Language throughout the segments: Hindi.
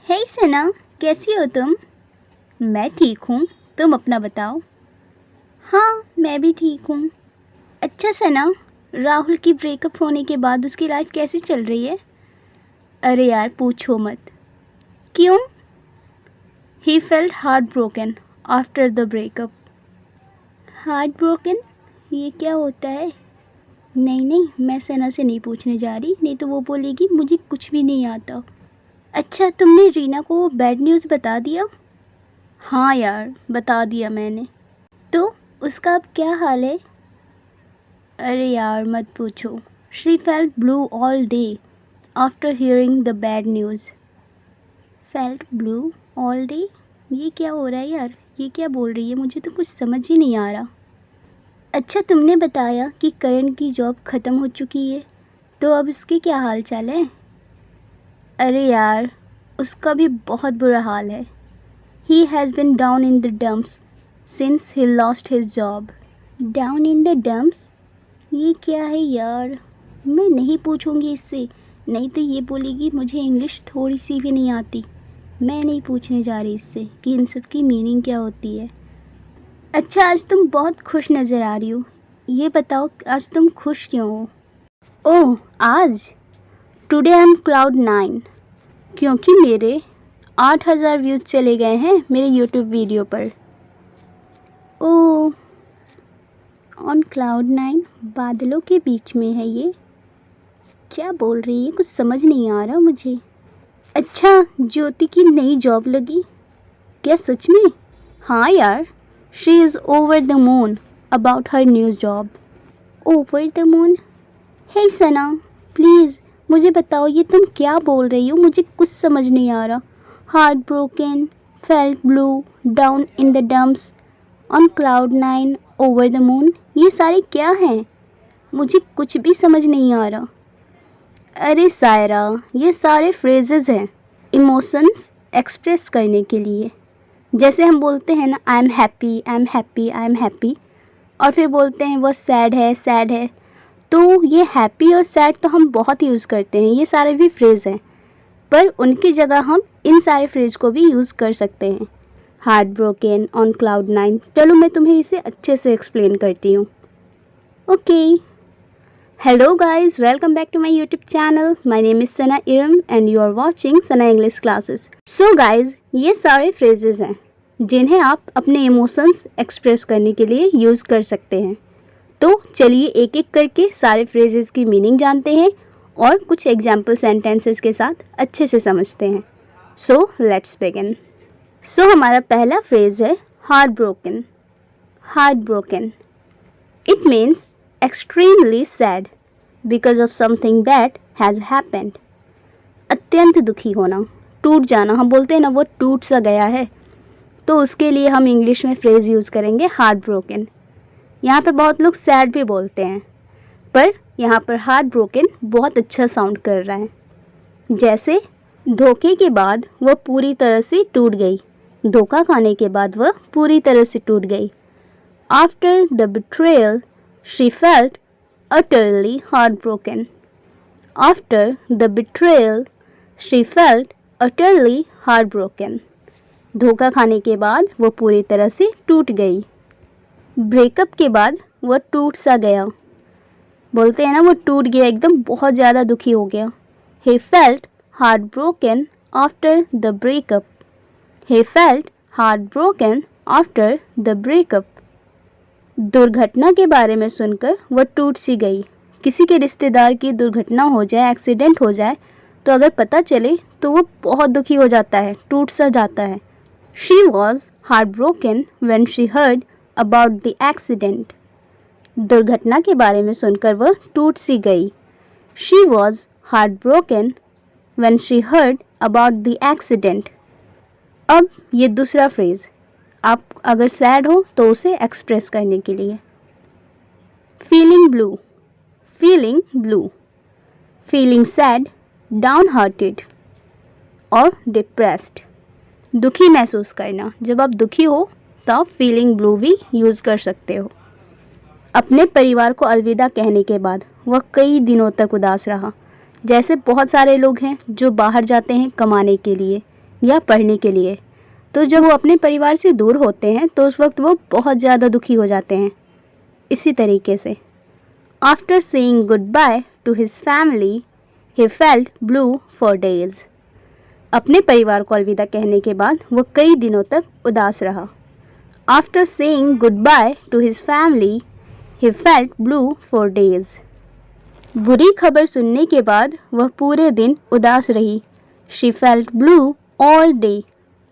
हे सना, कैसी हो तुम? मैं ठीक हूँ, तुम अपना बताओ। हाँ, मैं भी ठीक हूँ। अच्छा सना, राहुल की ब्रेकअप होने के बाद उसकी लाइफ कैसी चल रही है? अरे यार पूछो मत। क्यों? He felt heart broken after the breakup. Heart broken? ये क्या होता है? नहीं, मैं सना से नहीं पूछने जा रही, नहीं तो वो बोलेगी मुझे कुछ भी नहीं आता। अच्छा, तुमने रीना को बैड न्यूज़ बता दिया? हाँ यार, बता दिया मैंने। तो उसका अब क्या हाल है? अरे यार मत पूछो। She felt blue all day after hearing the bad news. Felt blue all day? ये क्या हो रहा है यार? ये क्या बोल रही है? मुझे तो कुछ समझ ही नहीं आ रहा। अच्छा, तुमने बताया कि करण की जॉब ख़त्म हो चुकी है, तो अब उसके क्या हाल चाल है? अरे यार, उसका भी बहुत बुरा हाल है। He has been down in the dumps since he lost his job. Down in the dumps? ये क्या है यार? मैं नहीं पूछूंगी इससे, नहीं तो ये बोलेगी मुझे इंग्लिश थोड़ी सी भी नहीं आती। मैं नहीं पूछने जा रही इससे कि इन सब की मीनिंग क्या होती है। अच्छा, आज तुम बहुत खुश नज़र आ रही हो। ये बताओ आज तुम खुश क्यों हो? ओह, आज टुडे आई एम क्लाउड 9 क्योंकि मेरे 8000 व्यूज़ चले गए हैं मेरे यूट्यूब वीडियो पर। ओह, ऑन क्लाउड 9? बादलों के बीच में है ये? क्या बोल रही है? कुछ समझ नहीं आ रहा मुझे। अच्छा, ज्योति की नई जॉब लगी? क्या सच में? हाँ यार, she is over the moon about her new job. Over the moon? Hey Sana, please मुझे बताओ ये तुम क्या बोल रही हो? मुझे कुछ समझ नहीं आ रहा। Heart broken, felt blue, down in the dumps, on cloud 9, over the moon, ये सारे क्या हैं? मुझे कुछ भी समझ नहीं आ रहा। अरे सायरा, ये सारे फ्रेजेस हैं इमोशंस एक्सप्रेस करने के लिए। जैसे हम बोलते हैं ना, I am happy, I am happy, I am happy, और फिर बोलते हैं वो सैड है, सैड है। तो ये हैप्पी और सैड तो हम बहुत यूज़ करते हैं, ये सारे भी फ्रेज़ हैं, पर उनकी जगह हम इन सारे फ्रेज को भी यूज़ कर सकते हैं। Heart broken, on cloud 9। चलो मैं तुम्हें इसे अच्छे से एक्सप्लेन करती हूँ। Okay, hello guys, welcome back to my YouTube channel. My name is Sana Iram and you are watching Sana English classes. So guys, ये सारे फ्रेजेस हैं जिन्हें आप अपने इमोशंस एक्सप्रेस करने के लिए यूज़ कर सकते हैं। तो चलिए एक एक करके सारे फ्रेजेस की मीनिंग जानते हैं और कुछ एग्जाम्पल सेंटेंसेस के साथ अच्छे से समझते हैं। So let's begin. सो हमारा पहला फ्रेज है heart broken. Heart broken, it means extremely sad because of something that has happened. अत्यंत दुखी होना, टूट जाना, हम बोलते हैं ना वो टूट सा गया है, तो उसके लिए हम इंग्लिश में फ्रेज यूज़ करेंगे हार्ट ब्रोकन। यहाँ पे बहुत लोग सैड भी बोलते हैं, पर यहाँ पर हार्ट ब्रोकन बहुत अच्छा साउंड कर रहा है। जैसे धोखे के बाद वह पूरी तरह से टूट गई, धोखा खाने के बाद वह पूरी तरह से टूट गई। After the betrayal she felt utterly heartbroken. After the betrayal she felt utterly heartbroken. धोखा खाने के बाद वह पूरी तरह से टूट गई। ब्रेकअप के बाद वह टूट सा गया, बोलते हैं ना वो टूट गया, एकदम बहुत ज़्यादा दुखी हो गया। He felt heartbroken after the breakup. He felt heartbroken after the breakup. दुर्घटना के बारे में सुनकर वह टूट सी गई। किसी के रिश्तेदार की दुर्घटना हो जाए, एक्सीडेंट हो जाए, तो अगर पता चले तो वो बहुत दुखी हो जाता है, टूट सा जाता है। She was heartbroken when she heard about the accident. दुर्घटना के बारे में सुनकर वह टूट सी गई। She was heartbroken when she heard about the accident. अब ये दूसरा फ्रेज, आप अगर सैड हो तो उसे एक्सप्रेस करने के लिए। Feeling blue, feeling blue, feeling sad, down hearted और डिप्रेस्ड, दुखी महसूस करना। जब आप दुखी हो तो आप फीलिंग ब्लू भी यूज़ कर सकते हो। अपने परिवार को अलविदा कहने के बाद वह कई दिनों तक उदास रहा। जैसे बहुत सारे लोग हैं जो बाहर जाते हैं कमाने के लिए या पढ़ने के लिए। तो जब वो अपने परिवार से दूर होते हैं तो उस वक्त वो बहुत ज़्यादा दुखी हो जाते हैं। इसी तरीके से after saying good by two his family he felt blue for days. अपने परिवार को अलविदा कहने के बाद वो कई दिनों तक उदास रहा। After saying good by two his family he felt blue for days. बुरी खबर सुनने के बाद वह पूरे दिन उदास रही। She felt blue all day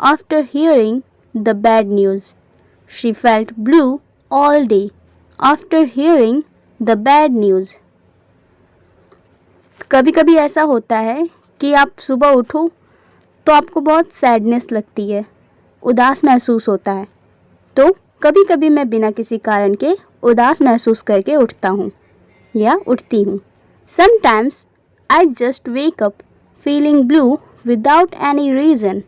after hearing the bad news. She felt blue all day after hearing the bad news. कभी कभी ऐसा होता है कि आप सुबह उठो तो आपको बहुत सैडनेस लगती है, उदास महसूस होता है। तो कभी कभी मैं बिना किसी कारण के उदास महसूस करके उठता हूँ या उठती हूँ। Sometimes I just wake up feeling blue without any reason.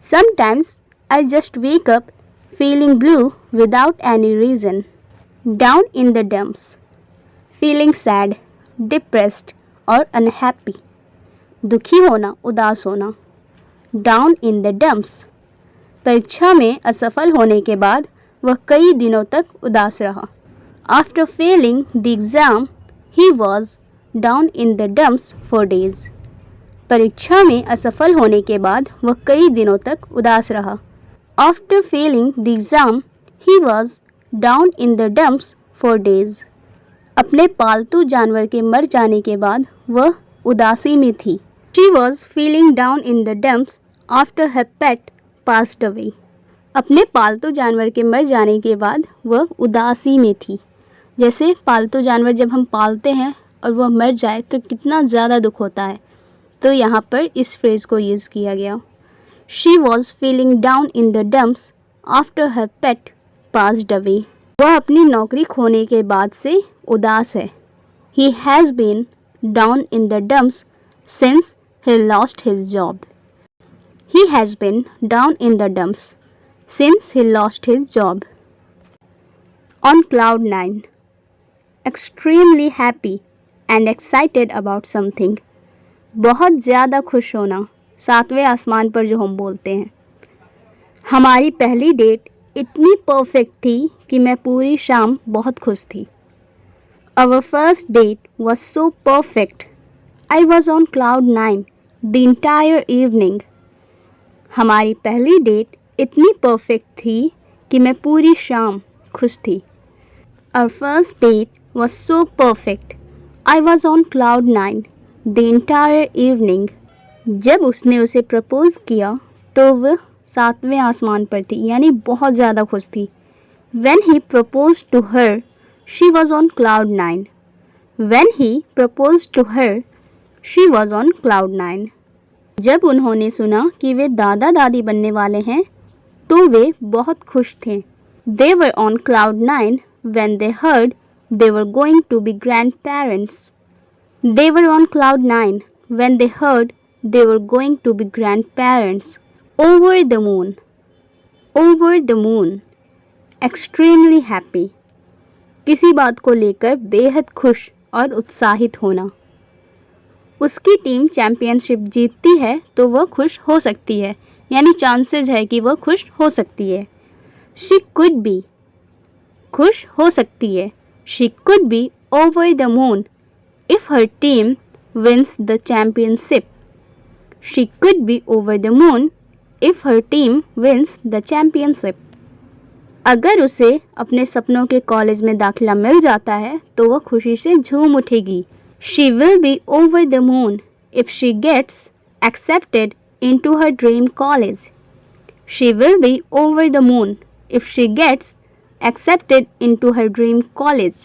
Sometimes I just wake up feeling blue without any reason. Down in the dumps, feeling sad, depressed और अनहैप्पी। दुखी होना, उदास होना। डाउन इन द डम्प्स, परीक्षा में असफल होने के बाद वह कई दिनों तक उदास रहा। After failing the exam he was down in the dumps for days. परीक्षा में असफल होने के बाद वह कई दिनों तक उदास रहा। After failing the exam he was down in the dumps for days. अपने पालतू जानवर के मर जाने के बाद वह उदासी में थी। She was feeling down in the dumps after her pet passed away. अपने पालतू जानवर के मर जाने के बाद वह उदासी में थी। जैसे पालतू जानवर जब हम पालते हैं और वह मर जाए तो कितना ज़्यादा दुख होता है, तो यहाँ पर इस फ्रेज़ को यूज़ किया गया। She was feeling down in the dumps after her pet passed away. वह अपनी नौकरी खोने के बाद से उदास है। He has been down in the dumps since he lost his job. He has been down in the dumps since he lost his job. On cloud 9, extremely happy and excited about something. बहुत ज़्यादा खुश होना, सातवें आसमान पर जो हम बोलते हैं। हमारी पहली डेट इतनी परफेक्ट थी कि मैं पूरी शाम बहुत खुश थी। Our first date was so perfect. I was on cloud 9 the entire evening. हमारी पहली डेट इतनी परफेक्ट थी कि मैं पूरी शाम खुश थी। Our first date was so perfect. I was on cloud 9 the entire evening. जब उसने उसे प्रपोज किया तो वह सातवें आसमान पर थी, यानी बहुत ज़्यादा खुश थी। When he proposed to her, she was on cloud 9. When he proposed to her, she was on cloud 9. जब उन्होंने सुना कि वे दादा दादी बनने वाले हैं तो वे बहुत खुश थे। They were on cloud 9 when they heard they were going to be grandparents. They were on cloud 9 when they heard they were going to be grandparents. Over the moon. Over the moon. Extremely happy. किसी बात को लेकर बेहद खुश और उत्साहित होना। उसकी टीम चैम्पियनशिप जीतती है तो वह खुश हो सकती है, यानी चांसेस है कि वह खुश हो सकती है। शी कुड बी, खुश हो सकती है। She could be over the moon if her team wins the championship. She could be over the moon if her team wins the championship. अगर उसे अपने सपनों के कॉलेज में दाखिला मिल जाता है तो वह खुशी से झूम उठेगी। She will be over the moon if she gets accepted into her dream college. She will be over the moon if she gets accepted into her dream college.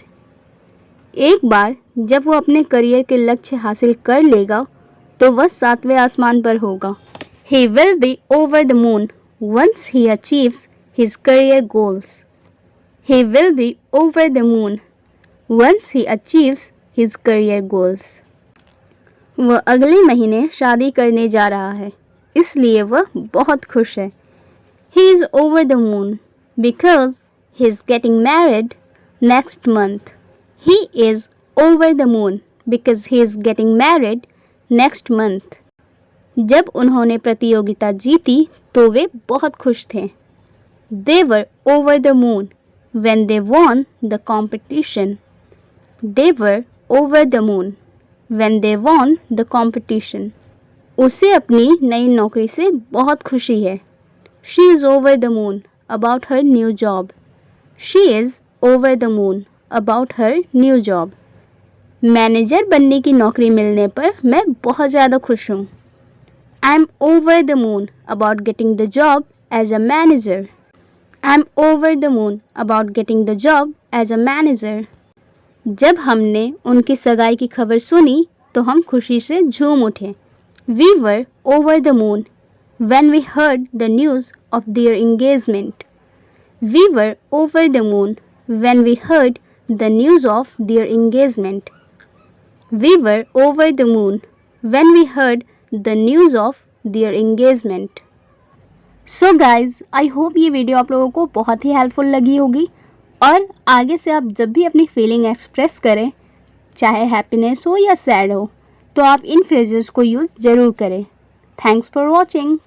एक बार जब वो अपने करियर के लक्ष्य हासिल कर लेगा तो वह सातवें आसमान पर होगा। He will be over the moon once he achieves his career goals. He will be over the moon once he achieves his career goals. वह अगले महीने शादी करने जा रहा है, इसलिए वह बहुत खुश है। He is over the moon because he is getting married next month. He is over the moon because he is getting married next month. जब उन्होंने प्रतियोगिता जीती तो वे बहुत खुश थे। They were over the moon when they won the competition. They were over the moon when they won the competition. उसे अपनी नई नौकरी से बहुत खुशी है। She is over the moon about her new job. She is over the moon about her new job. Manager बनने की नौकरी मिलने पर मैं बहुत ज़्यादा खुश हूँ। I'm over the moon about getting the job as a manager. I'm over the moon about getting the job as a manager. जब हमने उनकी सगाई की खबर सुनी तो हम खुशी से झूम उठे। We were over the moon when we heard the news of their engagement. We were over the moon when we heard the news of their engagement. We were over the moon when we heard the news of their engagement. So guys, I hope ये वीडियो आप लोगों को बहुत ही हेल्पफुल लगी होगी और आगे से आप जब भी अपनी फीलिंग एक्सप्रेस करें, चाहे हैप्पीनेस हो या सैड हो, तो आप इन फ्रेजेस को यूज़ ज़रूर करें। Thanks for watching.